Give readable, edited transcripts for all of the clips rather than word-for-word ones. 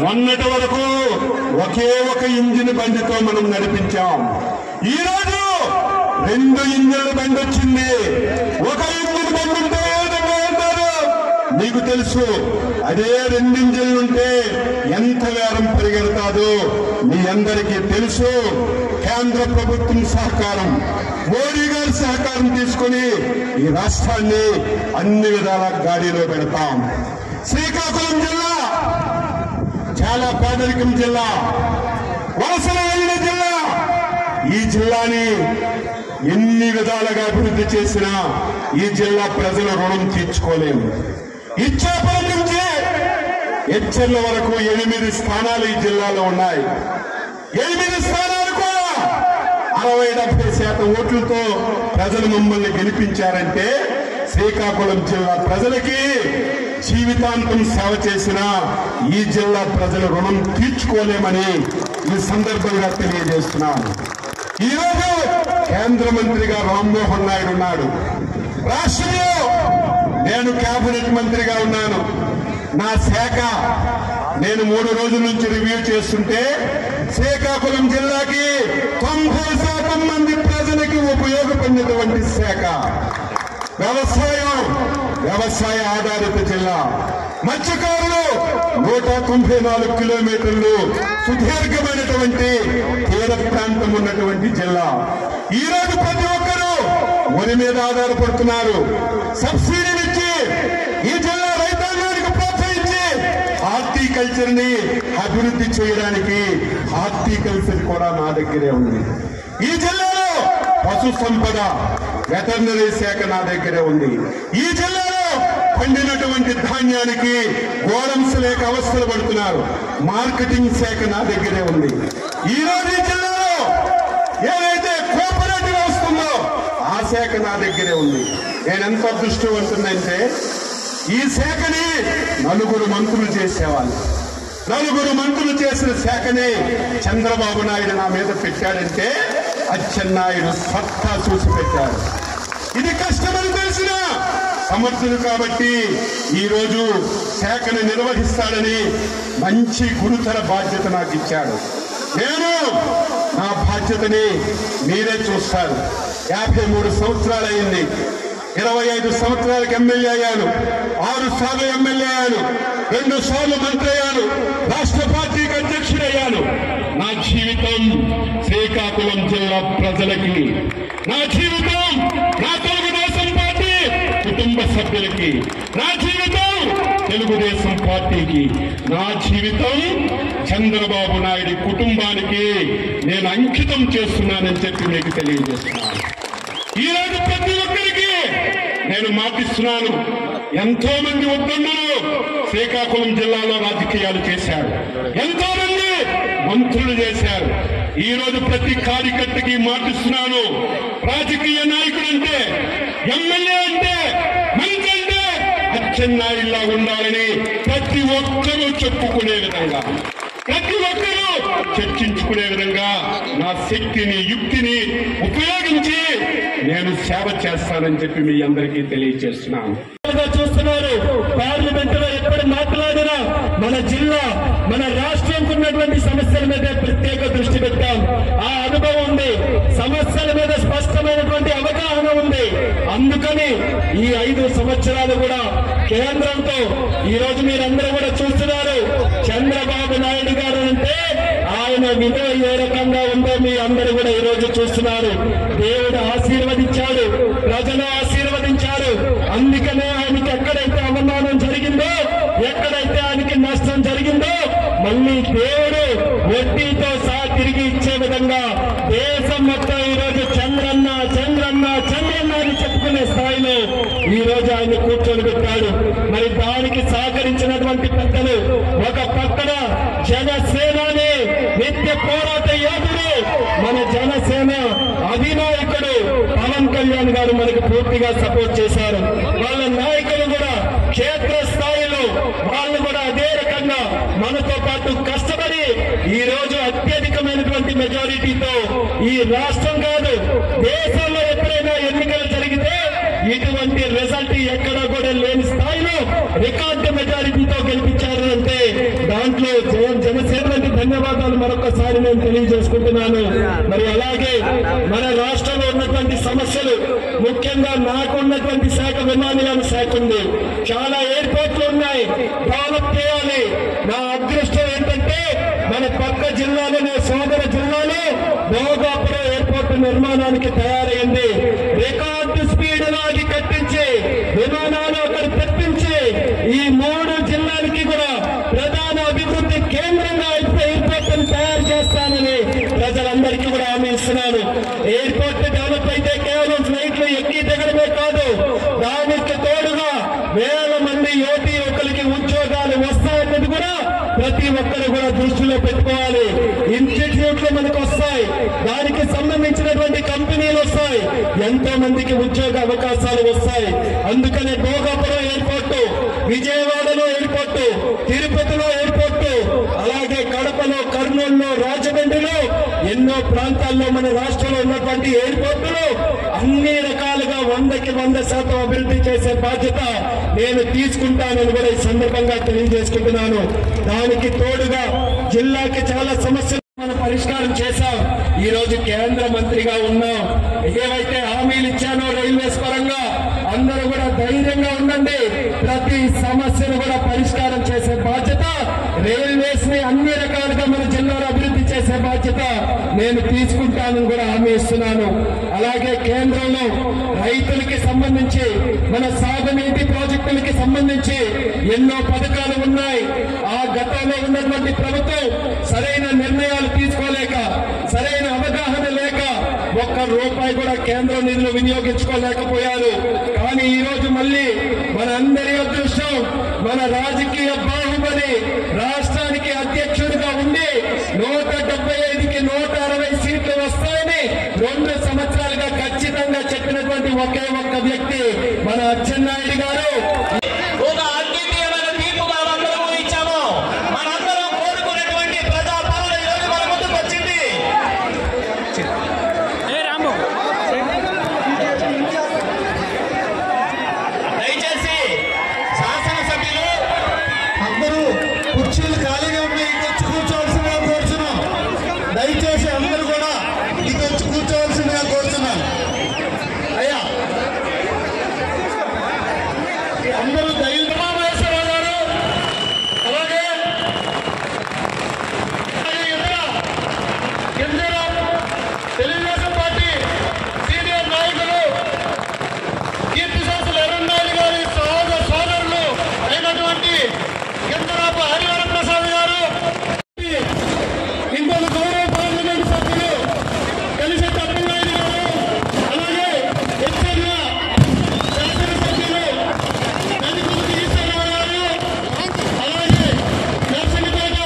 మొన్నటి వరకు ఒకే ఒక ఇంజిన్ బండితో మనం నడిపించాం. ఈ రోజు 2 ఇంజిన్ల బండి వచ్చింది. ఒక ఇంజిన్ బండి ఉంటే ఏ విధంగా ఉంటారు మీకు తెలుసు. అదే 2 ఇంజిన్లుంటే ఎంత వేగం పరిగెడతాదో మీ అందరికీ తెలుసు. కేంద్ర ప్రభుత్వం సహకారం, మోడీ గారి సహకారం తీసుకుని ఈ రాష్ట్రాన్ని అన్ని విధాల గాడిలో పెడతాం. శ్రీకాకుళం జిల్లా చాలా పేదరికం జిల్లా, వలసలు వెళ్ళిన జిల్లా. ఈ జిల్లాని ఎన్ని విధాలుగా అభివృద్ధి చేసినా ఈ జిల్లా ప్రజల రుణం తీర్చుకోలేము. ఇచ్చాపురం నుంచి హెచ్చర్ల వరకు 8 స్థానాలు ఈ జిల్లాలో ఉన్నాయి. 8 స్థానాలు కూడా 60-70% ఓట్లతో ప్రజలు మమ్మల్ని గెలిపించారంటే శ్రీకాకుళం జిల్లా ప్రజలకి జీవితాంతం సేవ చేసిన ఈ జిల్లా ప్రజల రుణం తీర్చుకోలేమని ఈ సందర్భంగా తెలియజేస్తున్నాను. ఈరోజు కేంద్ర మంత్రిగా రామ్మోహన్ నాయుడు ఉన్నాడు. రాష్ట్రంలో నేను కేబినెట్ మంత్రిగా ఉన్నాను. నా శాఖ నేను 3 రోజుల నుంచి రివ్యూ చేస్తుంటే శ్రీకాకుళం జిల్లాకి 90% మంది ప్రజలకి ఉపయోగపడినటువంటి శాఖ. వ్యవసాయ ఆధారిత జిల్లా. మత్స్యకారులు 194 కిలోమీటర్లు సుదీర్ఘమైనటువంటి తీర ప్రాంతం ఉన్నటువంటి జిల్లా. ఈ రోజు ప్రతి ఒక్కరూ వరి మీద ఆధారపడుతున్నారు. సబ్సిడీనిచ్చి ఈ జిల్లా రైతాంగానికి ప్రోత్సహించి హార్టికల్చర్ ని అభివృద్ధి చేయడానికి హార్టికల్చర్ కూడా నా దగ్గరే ఉంది. ఈ జిల్లాలో పశు సంపద, వెటర్నరీ శాఖ నా దగ్గరే ఉంది. ఈ జిల్లాలో పండినటువంటి ధాన్యానికి గోడమ్స్ లేక అవస్థలు పడుతున్నారు. మార్కెటింగ్ శాఖ నా దగ్గరే ఉంది. ఈ రోజు ఈ జిల్లాలో ఏదైతే కోఆపరేటివ్ వస్తుందో ఆ శాఖ నా దగ్గరే ఉంది. నేను ఎంత అదృష్టవంతుందంటే ఈ శాఖని 4 మంత్రులు చేసేవాళ్ళు. 4 మంత్రులు చేసిన శాఖని చంద్రబాబు నాయుడు నా మీద పెట్టాడంటే అచ్చెన్నాయుడు సత్తా చూసి పెట్టాడు. ఇది కష్టమని తెలిసిన సమర్థుడు కాబట్టి ఈ రోజు శాఖను నిర్వహిస్తాడని మంచి గురుతర బాధ్యత నాకు ఇచ్చాడు. నేను నా బాధ్యతని మీరే చూస్తారు. 53 సంవత్సరాలు అయింది. 25 సంవత్సరాలకు ఎమ్మెల్యే అయ్యాను. 6 సార్లు ఎమ్మెల్యే అయ్యాను. 2 సార్లు మంత్రి అయ్యాను. రాష్ట్ర పార్టీకి అధ్యక్షుడయ్యాను. నా జీవితం శ్రీకాకుళం జిల్లా ప్రజలకి, నా జీవితం నా తెలుగుదేశం పార్టీ కుటుంబ సభ్యులకి, నా జీవితం తెలుగుదేశం పార్టీకి, నా జీవితం చంద్రబాబు నాయుడు కుటుంబానికి నేను అంకితం చేస్తున్నానని చెప్పి మీకు తెలియజేస్తున్నాను. ఈ రోజు ప్రతి ఒక్కరికి నేను మాటిస్తున్నాను. ఎంతో మంది ఉద్దండులు శ్రీకాకుళం జిల్లాలో రాజకీయాలు చేశారు. ఎంతో మంది మంత్రులు చేశారు. ఈ రోజు ప్రతి కార్యకర్తకి మాటిస్తున్నాను. రాజకీయ నాయకుడు అంటే, ఎమ్మెల్యే అంటే, మంత్రి అంటే అచ్చెన్నాయుడులా ఉండాలని ప్రతి ఒక్కరూ చెప్పుకునే విధంగా, ప్రతి ఒక్కరూ చర్చించుకునే విధంగా నా శక్తిని, యుక్తిని ఉపయోగించి నేను సేవ చేస్తానని చెప్పి మీ అందరికీ తెలియజేస్తున్నాను. చూస్తున్నారు. పార్లమెంటులో ఎప్పుడు మాట్లాడినా మన జిల్లా, మన రాష్ట్రంకు ఉన్నటువంటి సమస్యల మీద ప్రత్యేక దృష్టి పెట్టాం. ఆ అనుభవం ఉంది. సమస్యల మీద స్పష్టమైనటువంటి అవగాహన ఉంది. అందుకని ఈ 5 సంవత్సరాలు కూడా కేంద్రంతో ఈ రోజు మీరందరూ కూడా చూస్తున్నారు. చంద్రబాబు నాయుడు గారు అంటే ఆయన విలువ ఏ రకంగా ఉందో మీ అందరూ కూడా ఈ రోజు చూస్తున్నారు. దేవుడు ఆశీర్వదించాడు, ప్రజలు ఆశీర్వదించారు. అందుకనే ఆయనకి ఎక్కడైతే అవమానం జరిగిందో, ఎక్కడైతే ఆయనకి నష్టం జరిగిందో మళ్ళీ దేవుడు వడ్డీతో సహా తిరిగి ఇచ్చే విధంగా దేశం మొత్తం ఈ రోజు చంద్రన్న చంద్రన్న చంద్రన్న అని చెప్పుకునే స్థాయిలో ఈ రోజు ఆయన కూర్చొని పెట్టాడు. మరి దానికి సహకరించినటువంటి పెద్దలు, ఒక పక్కన జనసేనని నిత్య పోరాట యోధుడు, మన జనసేన అధినాయకుడు పవన్ కళ్యాణ్ గారు మనకి పూర్తిగా సపోర్ట్ చేశారు. వాళ్ళ నాయకులు కూడా క్షేత్ర స్థాయిలో వాళ్ళు కూడా అదే రకంగా మనతో పాటు కష్టపడి ఈ రోజు అత్యధికమైనటువంటి మెజారిటీతో ఈ రాష్ట్రం కాదు దేశంలో ఎప్పుడైనా ఎన్నికలు జరిగితే ఇటువంటి రిజల్ట్ ఎక్కడా కూడా లేని స్థాయిలో రికార్డు మెజారిటీతో గెలిపించారు అంటే దాంట్లో దీంట్లో జనసేనకి ధన్యవాదాలు మరొకసారి నేను తెలియజేసుకుంటున్నాను. మరి అలాగే మన రాష్ట్రంలో ఉన్నటువంటి సమస్యలు, ముఖ్యంగా నాకు ఉన్నటువంటి శాఖ విమానయాన శాఖ ఉంది. చాలా ఎయిర్పోర్ట్లు ఉన్నాయి, డెవలప్ చేయాలి. నా అదృష్టం ఏంటంటే మన పక్క జిల్లాలోనే, సోదర జిల్లాలో భోగాపురం ఎయిర్పోర్ట్ నిర్మాణానికి తయారైంది. రికార్డు స్పీడ్లో అది కట్టించి విమానాలు అక్కడ తెప్పించి ఈ 3 జిల్లాలకి కూడా ప్రధాన అభివృద్ధి కేంద్రంగా ఎయిర్పోర్ట్ తయారు చేస్తానని ప్రజలందరికీ కూడా హామీ ఇస్తున్నాను. ఎయిర్పోర్ట్ డెవలప్ అయితే కేవలం ఫ్లైట్లు ఎక్కి దిగడమే కాదు, దానికి తోడుగా వేల మంది యువతి యువకులకి ఉద్యోగాలు వస్తాయన్నది కూడా ప్రతి ఒక్కరు కూడా దృష్టిలో పెట్టుకోవాలి. ఇన్స్టిట్యూట్లు మనకు వస్తాయి, దానికి సంబంధించినటువంటి కంపెనీలు వస్తాయి, ఎంతో మందికి ఉద్యోగ అవకాశాలు వస్తాయి. అందుకనే భోగాపురం ఎయిర్పోర్టు, విజయవాడలో ఎయిర్పోర్టు, తిరుపతిలో ఎయిర్పోర్టు, అలాగే కడపలో, కర్నూలులో, రాజమండ్రిలో ఎన్నో ప్రాంతాల్లో మన రాష్ట్రంలో ఉన్నటువంటి ఎయిర్పోర్టులు అన్ని రకాలుగా 100కి 100% అభివృద్ధి చేసే బాధ్యత నేను తీసుకుంటానని కూడా ఈ సందర్భంగా తెలియజేసుకుంటున్నాను. దానికి తోడుగా జిల్లాకి చాలా సమస్యలు మనం పరిష్కారం చేశాం. ఈ రోజు కేంద్ర మంత్రిగా ఉన్నాం. ఏవైతే హామీలు ఇచ్చానో రైల్వేస్ పరంగా అందరూ కూడా ధైర్యంగా ఉండండి. ప్రతి సమస్యను కూడా పరిష్కారం చేసే బాధ్యత, రైల్వేస్ ని అన్ని రకాలుగా మన జిల్లాలో అభివృద్ధి చేసే బాధ్యత నేను తీసుకుంటానని కూడా హామీ ఇస్తున్నాను. అలాగే కేంద్రంలో రైతులకి సంబంధించి, మన సాగునీటి ప్రాజెక్టులకి సంబంధించి ఎన్నో పథకాలు ఉన్నాయి. ఆ గతంలో ఉన్నటువంటి ప్రభుత్వం సరైన నిర్ణయాలు తీసుకోలేక, సరైన అవగాహన లేక ₹1 కూడా కేంద్ర నిధులు వినియోగించుకోలేకపోయారు. కానీ ఈ రోజు మళ్ళీ మన అందరి అదృష్టం, మన రాజకీయ బాహుబలి రాష్ట్రానికి అధ్యక్షుడిగా ఉండి 175కి 160 సీట్లు వస్తాయని 2 సంవత్సరాలుగా ఖచ్చితంగా చెప్పినటువంటి ఒకే ఒక్క వ్యక్తి మన అచ్చెన్నాయుడు గారు. కుర్చీలు ఖాళీగా ఉన్నాయి, ఇకొచ్చి కూర్చోవలసిందిగా కోరుతున్నాం. దయచేసి అందరూ కూడా ఇకొచ్చి కూర్చోవలసిందిగా కోరుతున్నాం. అయ్యా అందరూ ధైర్యమావేశ్వరరావు గారు, అలాగే తెలుగుదేశం పార్టీ సీనియర్ నాయకులు కీర్తిశాస్త్రులు ఎర్రన్నాయుడు గారి సోదరులు అయినటువంటి కిందరాపు హరివర ప్రసాద్ గారు, ఇంకొక గౌరవ పార్లమెంట్ సభ్యులు కలిసి తప్పనాయుడు గారు, అలాగే ఎచ్చర్ల శాసనసభ్యులు నదికుర్తి ఈశ్వరరావు గారు, అలాగే నర్సంపేట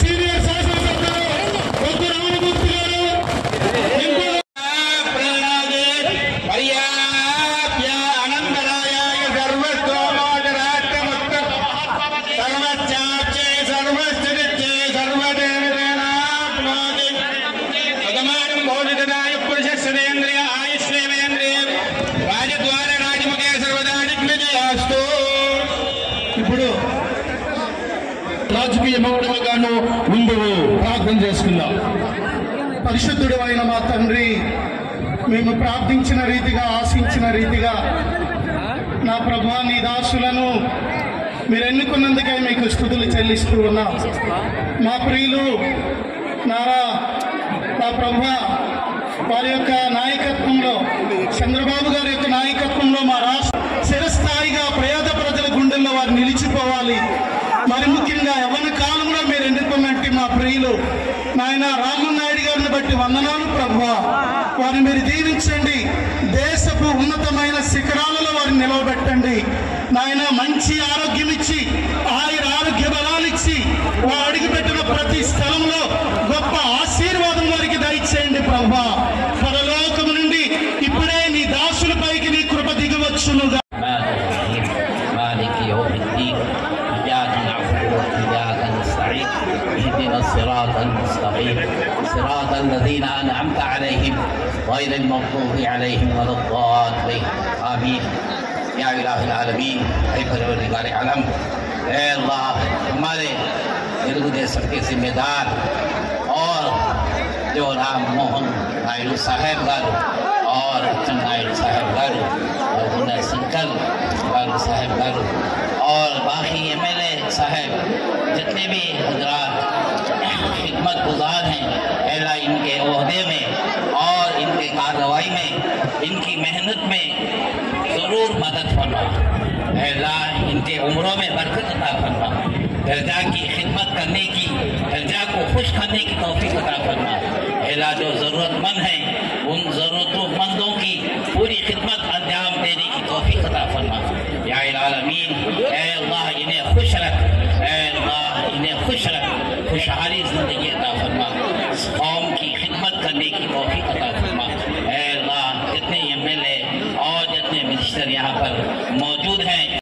సీనియర్ శాసనసభ్యులు కొద్ది రామమూర్తి గారు, ఇంకో ఇప్పుడు రాజకీయ మౌఢ్యంగాను ముందు ప్రార్థన చేసుకుందాం. పరిశుద్ధుడు అయిన మా తండ్రి, మేము ప్రార్థించిన రీతిగా, ఆశించిన రీతిగా నా ప్రభువా నీ దాసులను మీరు ఎన్నుకున్నందుకై మీకు స్తుతులు చెల్లిస్తూ ఉన్నాం. మా ప్రియులు నా ప్రభువా వారి యొక్క నాయకత్వంలో, చంద్రబాబు గారి యొక్క నాయకత్వంలో మా రాష్ట్ర చిరస్థాయిగా పేద ప్రజల గుండెల్లో వారు నిలిచిపోవాలి. మరి ముఖ్యంగా యవ్వన కాలంలో మీరు ఎన్నుకున్నట్టు మా ప్రియులు నాయన రామనాయుడు గారిని బట్టి వందనాలు ప్రభువా. వారిని మీరు దీవించండి, దేశపు ఉన్నతమైన శిఖరాలలో వారిని నిలవబెట్టండి నాయన. మంచి ఆరోగ్యం ఇచ్చి, ఆరోగ్య బలాలు ఇచ్చి, వారు అడుగుపెట్టిన ప్రతి స్థలంలో గొప్ప ఆశీర్వాదం వారికి దయచేయండి ప్రభువా. పరలోకము నుండి ఇప్పుడే నీ దాసులపైకి నీ కృప దిగవచ్చునుగా. الصراط المستقيم صراط الذين أنعمت عليهم غير المغضوب عليهم ولا الضالين آمين. या इलाही आलमीन, ऐ परवरदिगार आलम, ऐ अल्लाह हमारे तेलुगु देशम के जिम्मेदार और जो राम मोहन नायडू साहब गारू और अच्चन नायडू साहब गारू और गुना संकल गारू साहब गारू और बाकी MLA साहब जितने भी हजरात खिदमत गुजार हैं, अल्लाह इनके ओहदे में और इनके कार्रवाई में, इनकी मेहनत में ज़रूर मदद फरमा। अल्लाह इनके उम्रों में बरकत अता फरमा। दर्जा की खिदमत करने की, दर्जा को खुश करने की तौफीक अता फरमा। अल्लाह जो ज़रूरतमंद हैं उन ज़रूरतमंदों की पूरी खिदमत अंजाम देने की तौफीक अता फरमा। या आलमीन, ऐ अल्लाह इन्हें खुश रख, ऐ अल्लाह इन्हें खुश रख, खुशहाली ज़िंदगी अता फरमा, कौम की खिदमत करने की तौफीक अता फरमा। ऐ अल्लाह जितने MLA और जितने मिनिस्टर यहाँ पर मौजूद हैं